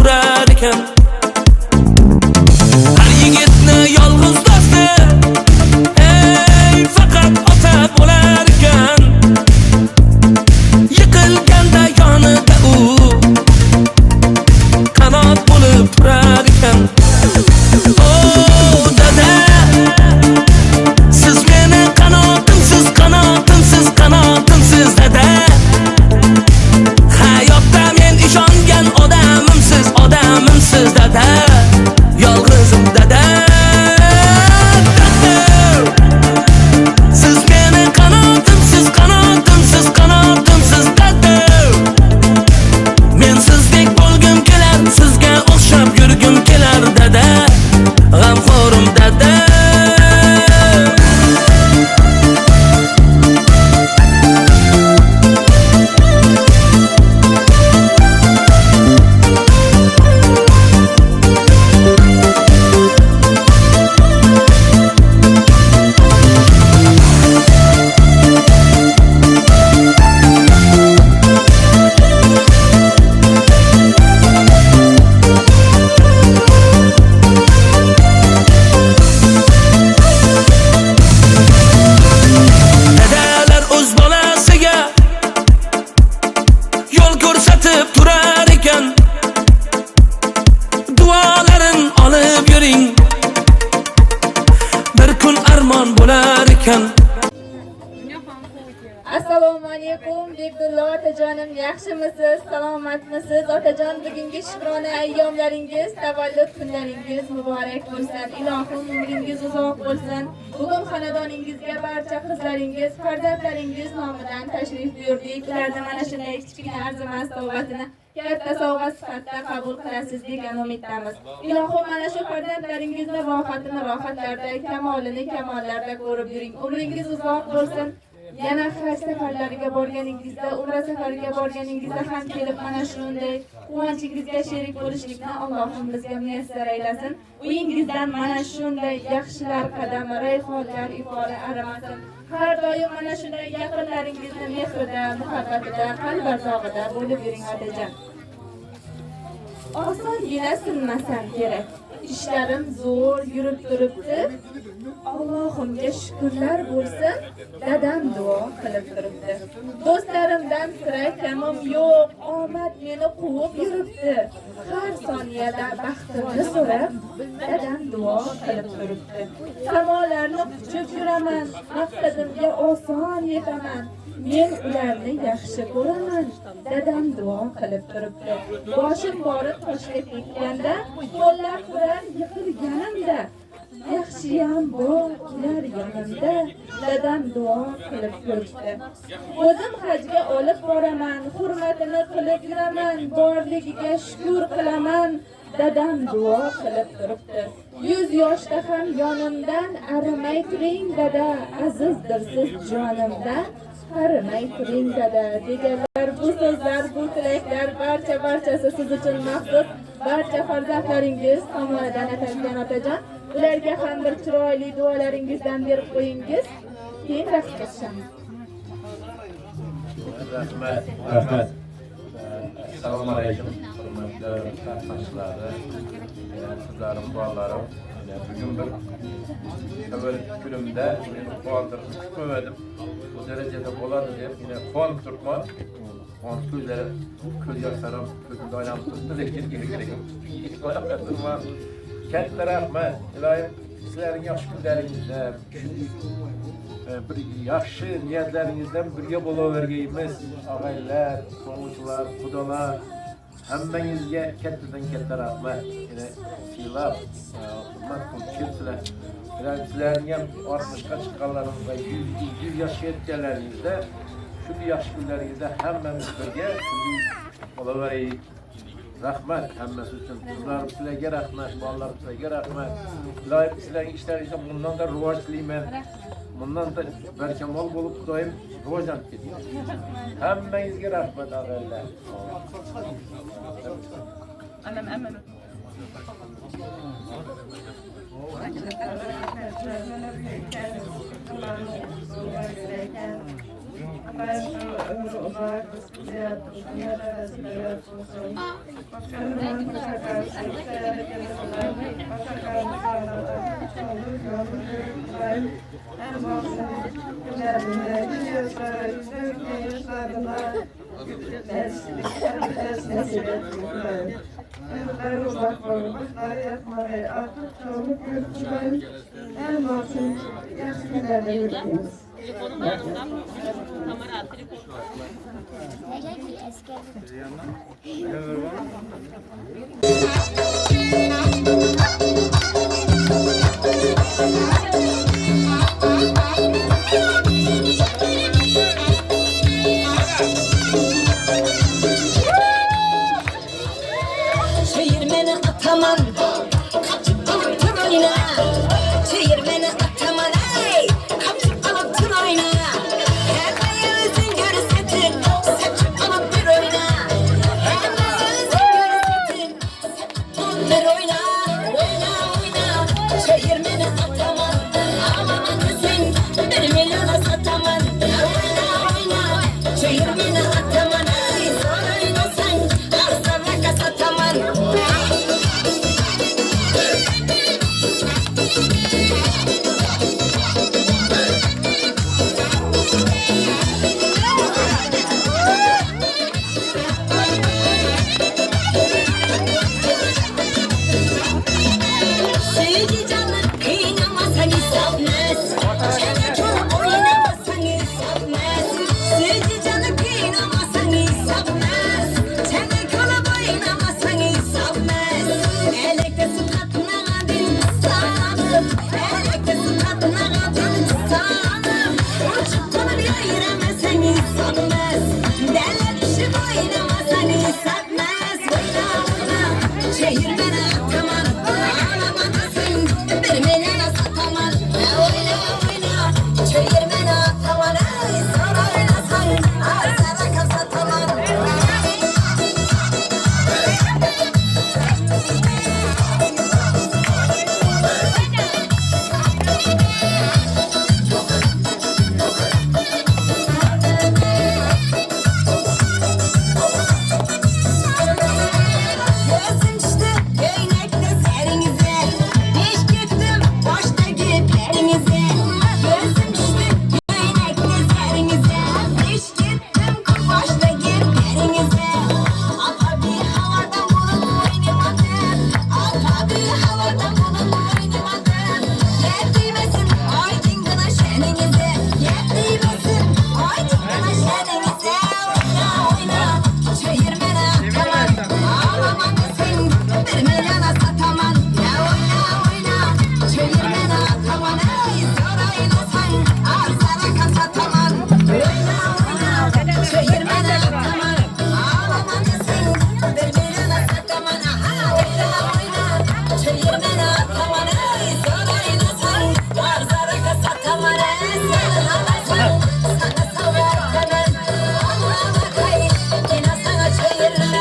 turar ekan. Har yigitni yolg'iz do'sti ey faqat ota bo'lar ekan. Yiqilganda yonida u qanot bo'lib turar ekan. Oh dada, siz meni qanotimsiz, qanotimsiz, qanotimsiz dada. Hayotda men ishongan odamimsiz, odamimsiz dada. Yolg'izim dada. Siz meni qanotimsiz, qanotimsiz, qanotimsiz dada. Men sizdek bo'lgim kelar, sizga o'xshab yurgim kelar dada. G'amxo'rim dada. Dadalar o'z bolasiga yo'l ko'rsatib turar ekan. Duolarin olib yuring, bir kun armon bo'lar ekan. Assalomu alaykum Begdulla otajonim, yaxshimisiz, salomatmisiz? Otajon, bugungi shukrona ayyomlaringiz, tavallud kunlaringiz muborak bo'lsin. Ilohim umringiz uzoq bo'lsin. Bugun xonadoningizga barcha qizlaringiz, farzandlaringiz nomidan tashrif buyurdik. Ularni mana shunday kichkina arzimas sovg'asini katta sovg'a sifatida qabul qilasiz degan umiddamiz. Ilohim mana shu farzandlaringizni rohatini rohatlarda, kamolini kamollarda ko'rib yuring. Umringiz uzoq bo'lsin. Yana haj safarlariga borganingizda, umra safariga borganingizda ham kelib mana shunday quvonchingizga sherik bo'lishlikni Allohim bizga muyassar aylasin. Uyingizdan mana shunday yaxshilar qadami, rayhonlar ifori arimasin. Har doim mana shunday yaqinlaringizni mehrida, muhabbatida, qalb azog'ida bo'lib yuring otajon. Osongina sinmasam kerak. İşlerim zo'r yurib turibdi. Allohimga shukrlar bo'lsin. Dadam duo qilib turibdi. Do'stlarimdan sira kamim yo'q. Omad meni quvib yuribdi. Har soniyada baxtimni so'rab, dadam duo qilib turibdi. Samolarni quchib yuraman, maqsadimga oson yetaman. Men ularni yaxshi ko'raman. Dadam duo qilib turibdi. Boshim borib toshga tekkanda, qo'llar qurar yiqilganimda, yaxshiyam bor ular yonimda. Dadam duo qilib turibdi. O'zim hajga olib boraman, hurmatini qilib yuraman, borligiga shukr qilaman. Dadam duo qilib turibdi. 100 yoshda ham yonimdan arimay turing dada, azizdir siz jonimdan. Qarimay turing dada deganlar, bu so'zlar, bu tilaklar barchasi siz uchun maxsus. Barcha farzandlaringiz tomonidan atalgan otajon. Ularga ham bir chiroyli duolaringizdan berib qo'yingiz. Keyin raqs qilishamiz. Rahmat. Assalomu alaykum. Hurmatli qatnashchilar, sizlarim, bolalarim. Bugün bir evvel günümde quvontirib ko'rmadim. Bu derecede bo'ladi deb yine quvonib turibman. Quvonib ko'zlari ko'z yoshlarim ko'zimda aylanib turibdi, lekin kerak. Katta rahmat. Ilohim sizlarning yaxshi kunlaringizda, bir yaxshi niyatlaringizdan birga bo'lavergaymiz. Og'aylar, qo'shnilar, xudolar, hammangizga kattadan katta rahmat. Yine siylab, hurmat qilib kelibsizlar. Sizlarning ham 60ga chiqqanlaringizda, 100 yoshga yetganlaringizda, shunday yaxshi kunlaringizda hammamiz birga bo'laveraylik. Rahmat hammasi uchun. Sizlar sizlarga rahmat, bolalar sizlarga rahmat. Ilohim sizlarning ishlaringizda bundan da rivoj tilayman. Bundan da barkamol bo'lib Xudoyim rivojlanib ketsin. Hammangizga rahmat og'aylar. Amin. Çevirmeni ataman, kaçıp alıp tır oyna. Çevirmeni ataman, ey, kaçıp alıp tır oyna. Hemen yüzün görsetin, saçıp alıp tır oyna. Hemen yüzün görsetin, saçıp alıp tır oyna. Oyna, oyna, çevirmeni ataman. Ağlamadın sen, bir milyona sataman. Oyna, oyna, çevirmeni ataman. Ey, zor oynasan, arzana sataman. Sevgi canı kıynamasan isabmez. Çene kör oynamasan isabmez. Sevgi canı kıynamasan isabmez. Çene kör oynamasan isabmez. Elekte su katına adın sanım. Elekte su katına adın sanım. Uçup konu bir ayıramazsan isabmez. Derler işi oynamasan isabmez. Oyna oyna çevirmene ataman. Ağlamadasın bir milyona sataman. Oyna oyna çevirmene ataman. Ey sen oynasan arzana kasataman. Gözüm işte değnekte serinize. Hiç gittim boşta giplerinize. Gözüm işte değnekte serinize. Hiç gittim boşta giplerinize. Ata bir havadan bulup oynamadım. Ata bir havadan bulup oynamadım. Yettimesin aydın gına şeninize. Yettimesin aydın gına şeninize. Oyna oyna çevirmene ataman. Ağlamadasın bir milyona sataman. Ya oyna oyna çevirmene ataman. Ey zor oynasan arzana kasataman. Oyna oyna çevirmene ataman. Ağlamadasın bir milyona sataman. Aha oyna oyna çevirmene ataman. Ey zor oynasan arzana kasataman. Ey sen alasan sana savartaman. Allah'a bakay yine sana çevirme.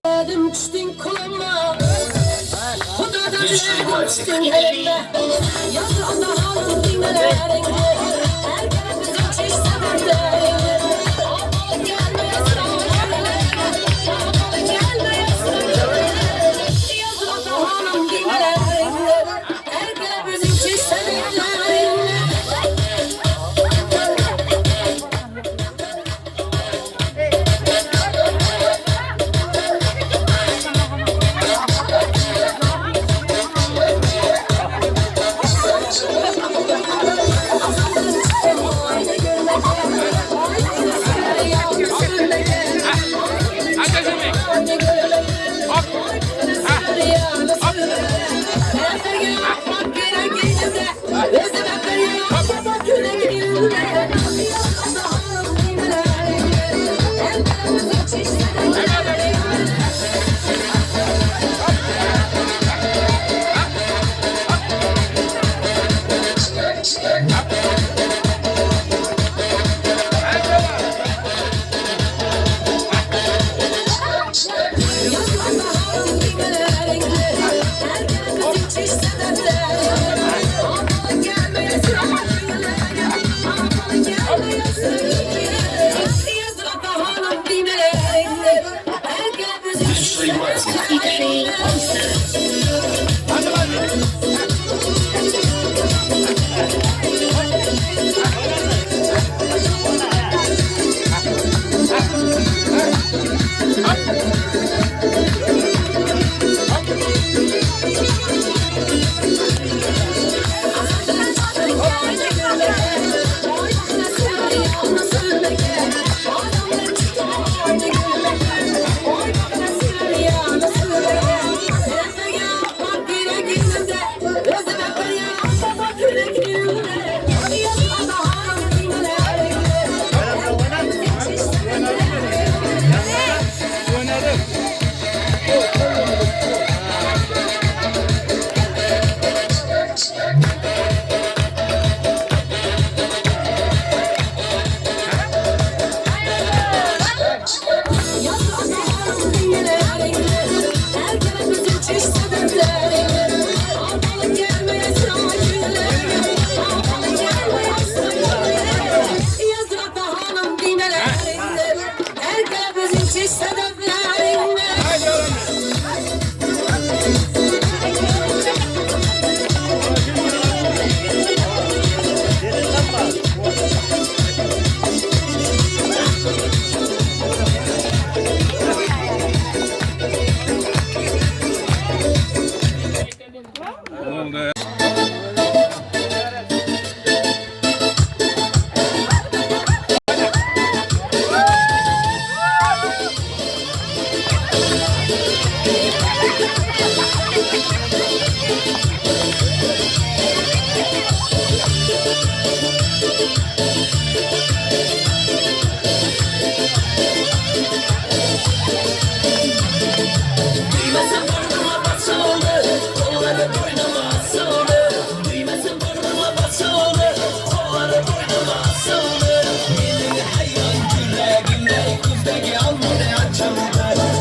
Dedim düştün kulağıma. Kudadan düştün elime. Yazılı halde dinlelerinde. Her geldiğinde çeşitli bende. Olmalı gelmeyesin. Olmalı gelmeyesin. Yazılı halde dinlelerinde. Her geldiğinde çeşitli bende. Yazılı Düymesi burnuma basıldı, kolları boynuma asıldı. Düymesi burnuma basıldı, kolları boynuma asıldı. Benim hayran yüreğimde kuzdaki almadı açıldı.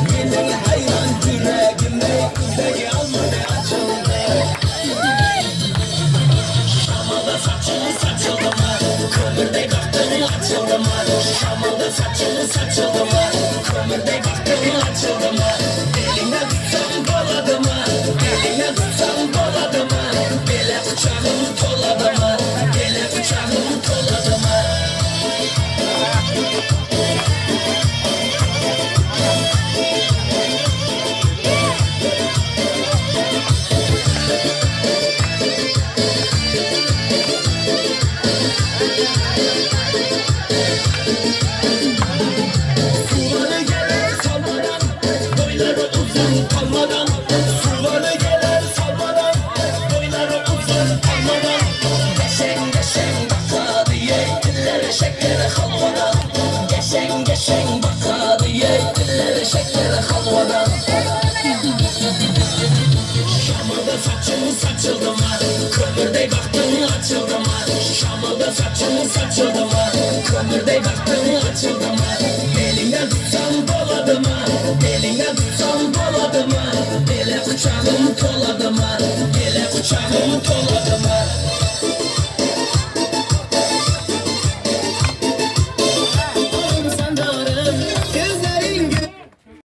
Benim hayran yüreğimde kuzdaki almadı açıldı. Şamada saçını saçıldı mı? Kömürde baktığını açıldı mı? Şamada saçını saçıldı mı? Kömürde baktığını açıldı mı? Eline tutsam doladı mı? Eline tutsam doladı mı? Bele bıçağım toladı mı? Bele bıçağım toladı mı? Suları gelir salmadan, boyları uzun kalmadan. Suları gelir salmadan, boyları uzun kalmadan. Geçen geçen baka diye dillere şekeri halvadan. Geçen geçen baka diye dillere şekeri halvadan. Şamada saçın saçıldı mı? Kömürde baktın açıldı mı? Şamada saçın saçıldı mı? Kömürde baktın açıldı mı? Eline tutsam doladı mı? Eline tutsam doladı mı? Ele bıçağım toladı mı? Ele bıçağım toladı mı?